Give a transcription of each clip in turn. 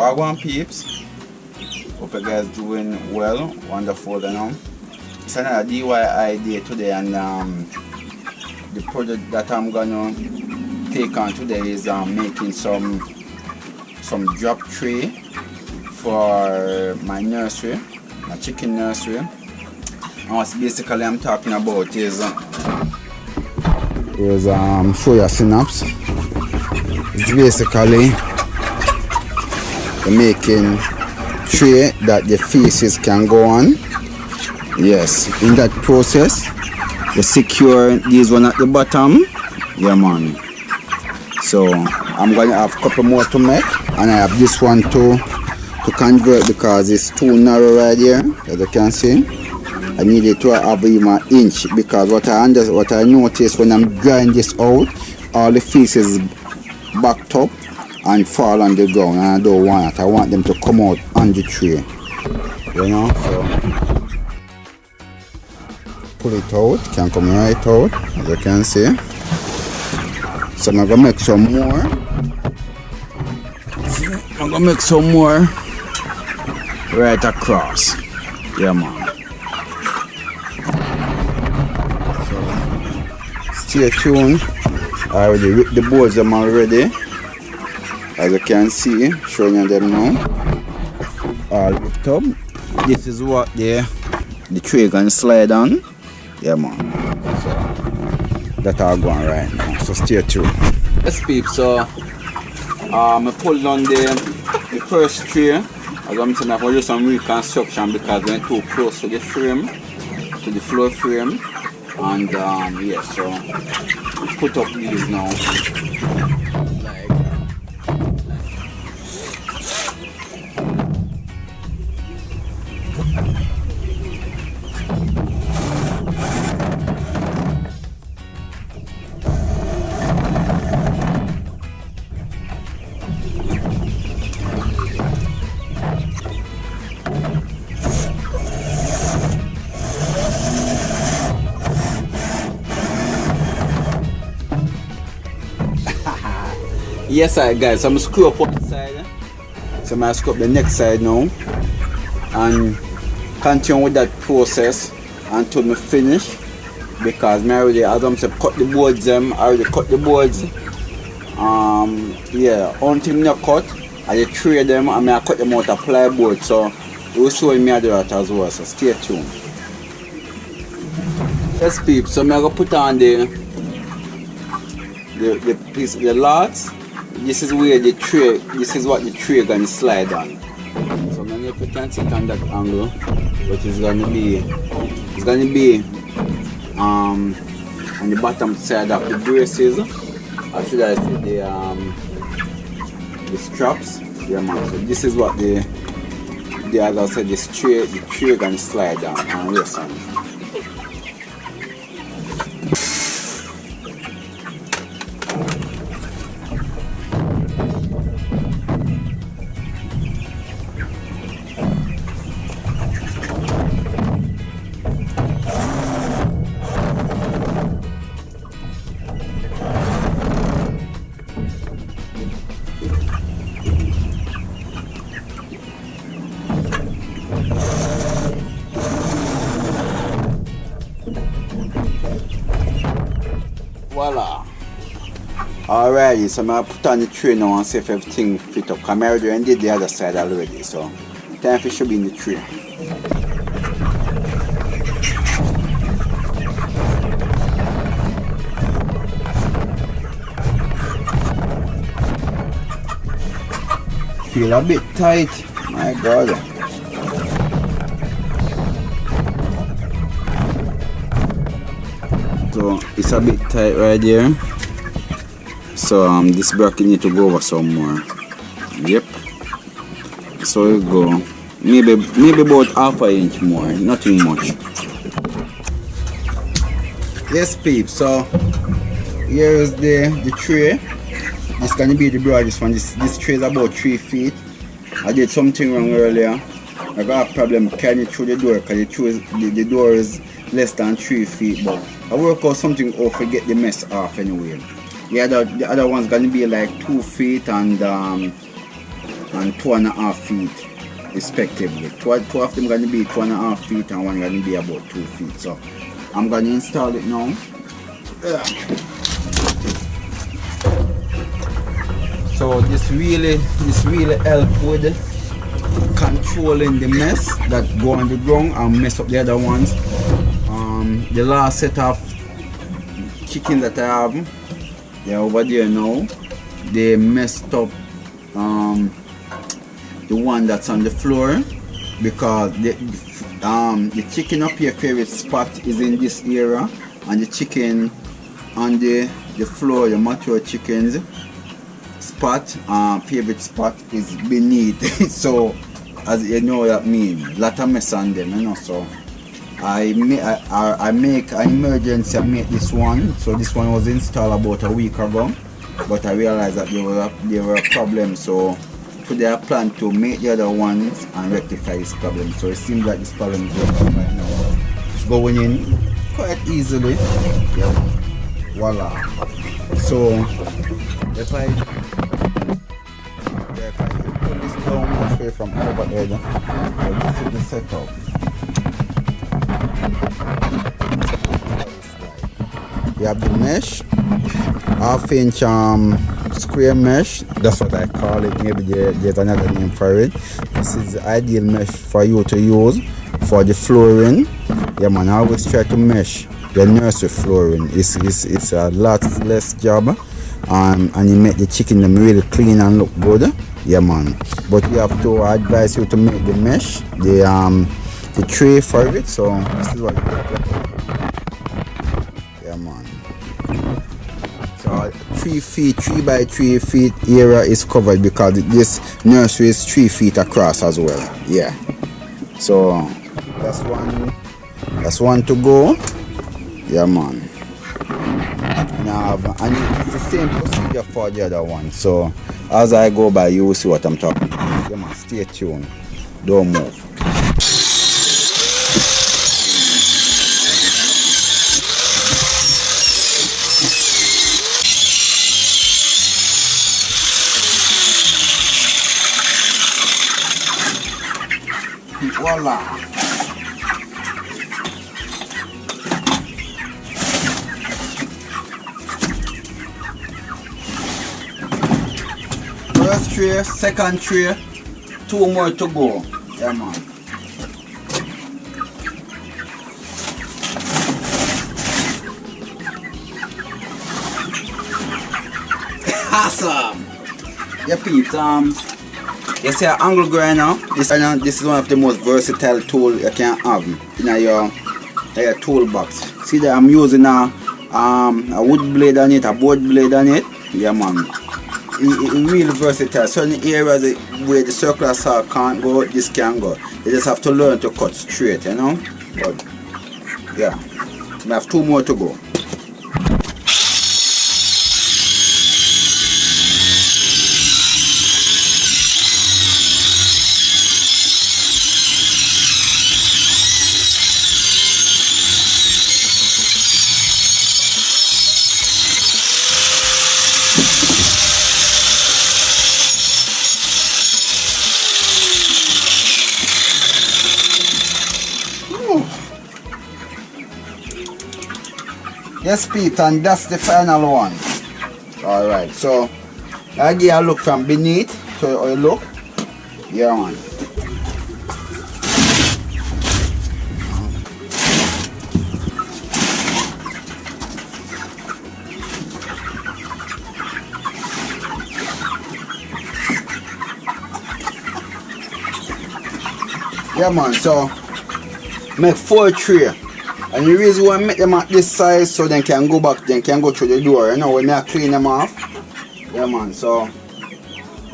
Wagwan peeps, hope you guys doing well, wonderful, you know. It's another DIY day today, and the project that I'm gonna take on today is making some drop tray for my nursery, my chicken nursery. And what basically I'm talking about is show you a synapse. It's basically making tray that the faces can go on. Yes, in that process you secure these one at the bottom. Yeah man. So I'm gonna have a couple more to make, and I have this one to convert because it's too narrow right here, as you can see. I need it to have even an inch, because what I notice when I'm drying this out, all the faces backed up and fall on the ground, and I don't want it. I want them to come out on the tray, you know. So pull it out, it can come right out, as you can see. So I'm gonna make some more. I'm gonna make some more right across. Yeah man. Stay tuned. I already ripped the boards them already, as you can see, showing you them now. All ripped up. This is what the tray gonna slide on. Yeah man. So that all going right now. So stay tuned. Yes peeps, so I pulled on the first tray. As I'm saying, I will do some reconstruction because we're too close to the frame, to the floor frame. And yeah, so put up these now. Yes guys, so I'm gonna screw up one side. So I'm gonna screw up the next side now and continue with that process until I finish, because I already, as I'm saying, cut the boards I already cut the boards. Yeah, until I cut, I tray them and I cut them out of plywood, so we'll show me how to do that as well, so stay tuned. Yes peeps, so I'm gonna put on the piece, the lots. This is where the tray, this is what the tray gonna slide on. So I'm gonna put it on that angle, which is gonna be on the bottom side of the braces. Or should I say the straps? Yeah man. So this is what the as I said, the tray gonna slide on. And listen. Voila. Alright, so I'm going to put on the tray now and see if everything fit up. I'm already did the other side already, so time for should be in the tray. Feel a bit tight, my god. So it's a bit tight right there. So this bracket need to go over some more. Yep. So we go. Maybe about half an inch more, nothing much. Yes peeps, so here is the tray. This gonna be the broadest one. This tray is about 3 feet. I did something wrong earlier. I got a problem carrying it through the door because the door is less than 3 feet, but I work out something out to get the mess off anyway. The other one's gonna be like 2 feet and and 2.5 feet respectively. Two of them going to be 2.5 feet and one going to be about 2 feet. So I'm going to install it now. So this really help with controlling the mess that go on the ground and mess up the other ones. The last set of chicken that I have, they're over there now. They messed up the one that's on the floor because the chicken up here favorite spot is in this area, and the chicken on the floor, the mature chickens spot, favorite spot is beneath. So as you know that means lot of mess on them, you know. So I make an emergency. I make this one. So this one was installed about a week ago, but I realized that there were a problem. So today I plan to make the other ones and rectify this problem. So it seems like this problem is working right now. It's going in quite easily. Yeah. Voila. So if I pull this down much way from overhead, so this is the setup. You have the mesh, half-inch square mesh, that's what I call it. Maybe there's another name for it. This is the ideal mesh for you to use for the flooring. Yeah man, I always try to mesh the nursery flooring. It's a lot less job, and you make the chicken them really clean and look good. Yeah man, but you have to advise you to make the mesh, the tray for it. So this is what it looks like. Yeah man. So 3 by 3 feet area is covered because this nursery is 3 feet across as well. Yeah. So that's one to go. Yeah man. And it's the same procedure for the other one. So as I go by, you will see what I'm talking about. Yeah man, stay tuned. Don't move. Voila. First tray, second tray, 2 more to go. Yeah man. Awesome. Yeah peeps, you see an angle grinder. This is one of the most versatile tools you can have in your toolbox. See that I'm using a wood blade on it, a board blade on it. Yeah man. It's really versatile. Certain areas where the circular saw can't go, this can go. You just have to learn to cut straight, you know. But yeah, I have 2 more to go. Yes, Pete, and that's the final one. Alright, so I give a look from beneath. So you look. Yeah, man. Yeah, man, so make 4 tray. And the reason why I make them at this size so they can go back, they can go through the door, you know, when I clean them off. Yeah man, so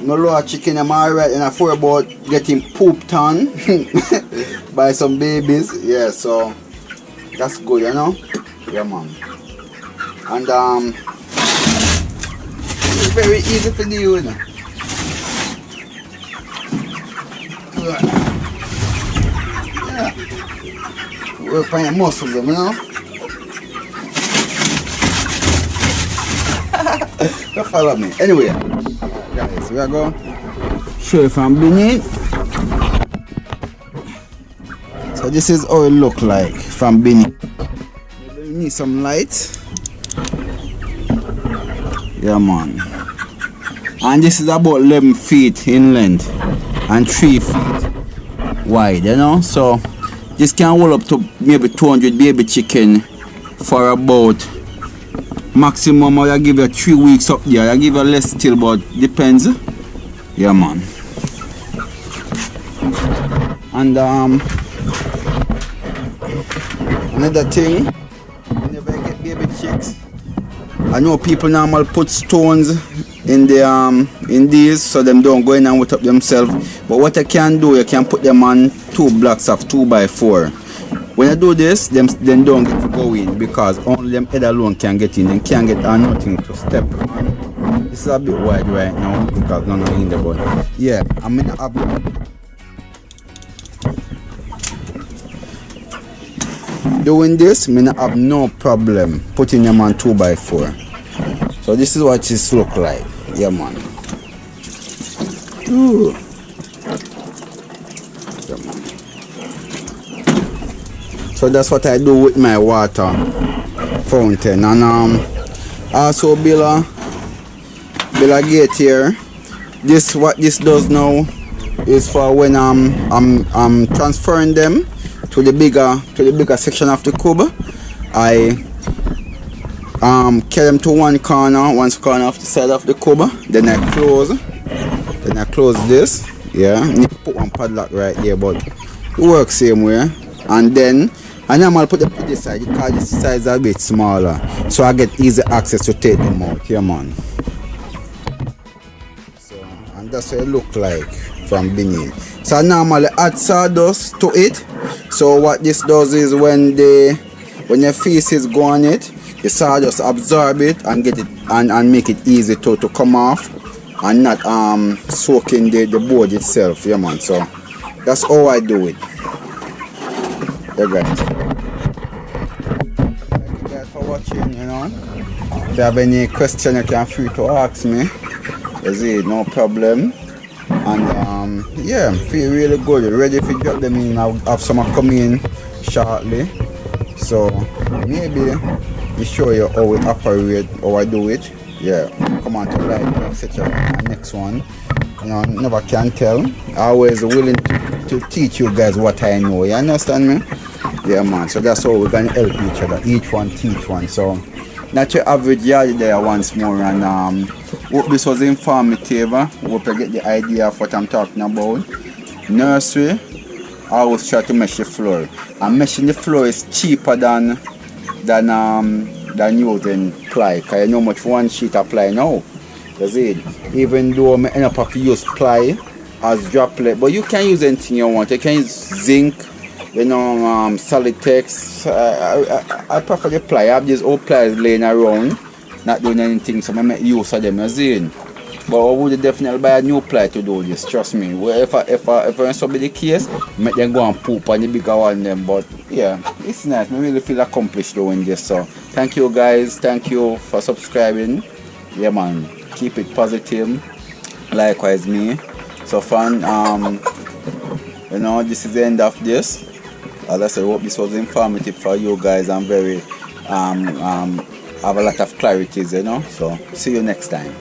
no lower chicken them alright, and I thought about getting pooped on by some babies. Yeah, so that's good, you know. Yeah man. And it's very easy to do, you know. Yeah. Work on your muscles, you know. Don't follow me. Anyway, guys, we are going show you from beneath. So this is how it look like from beneath. We need some light. Yeah man. And this is about 11 feet in length and 3 feet wide, you know. So this can hold up to maybe 200 baby chicken for about maximum. I give you 3 weeks up there. I give you less still, but depends. Yeah man. And another thing, whenever I get baby chicks, I know people normally put stones in the in these so them don't go in and wet up themselves. But what I can do, you can put them on 2 blocks of 2x4. When I do this, them don't get to go in because only them head alone can get in. They can't get on nothing to step on. This is a bit wide right now because none of in the but yeah, I'm gonna have doing this, I have no problem putting them on 2x4. So this is what this look like. Yeah man. Ooh. Yeah, man. So that's what I do with my water fountain. And also build a gate here. This what this does now is for when I'm transferring them to the bigger section of the cube. I carry them to one corner of the side of the cube. Then I close this. Yeah, need to put one padlock right here, but it works same way. And then I normally put them to this side because this side is a bit smaller, so I get easy access to take them out. Yeah man. So and that's what it look like from beneath. So I normally add sawdust to it. So what this does is when your feces go on it, the sawdust absorb it and get it and make it easy to come off and not soak in the board itself. Yeah man. So that's how I do it. Yeah guys. Thank you guys for watching, you know. If you have any question you can free to ask me. Is it no problem? And yeah, feel really good. Ready to drop them in. I'll have some coming in shortly. So maybe we show you how we operate, how I do it. Yeah, come on to like, etc. Next one. You know, never can tell. Always willing to teach you guys what I know. You understand me? Yeah man. So that's how we're gonna help each other. Each one teach one. So not your average yard there once more. And hope this was informative. Hope you get the idea of what I'm talking about. Nursery, I always try to mesh the floor. And meshing the floor is cheaper than using ply. Cause you know much one sheet of ply now. You see, even though I end up have to use ply as droplet, but you can use anything you want. You can use zinc, you know, solid text. I prefer the ply. I have these old pliers laying around, not doing anything, so I make use of them. You see. But I would definitely buy a new ply to do this. Trust me. If it's be the case, make them go and poop on the bigger one them. But yeah, it's nice. I really feel accomplished doing this. So thank you guys. Thank you for subscribing. Yeah man. Keep it positive. Likewise me. So fun. You know, this is the end of this. As I said, I hope this was informative for you guys. I'm very have a lot of clarities, you know. So see you next time.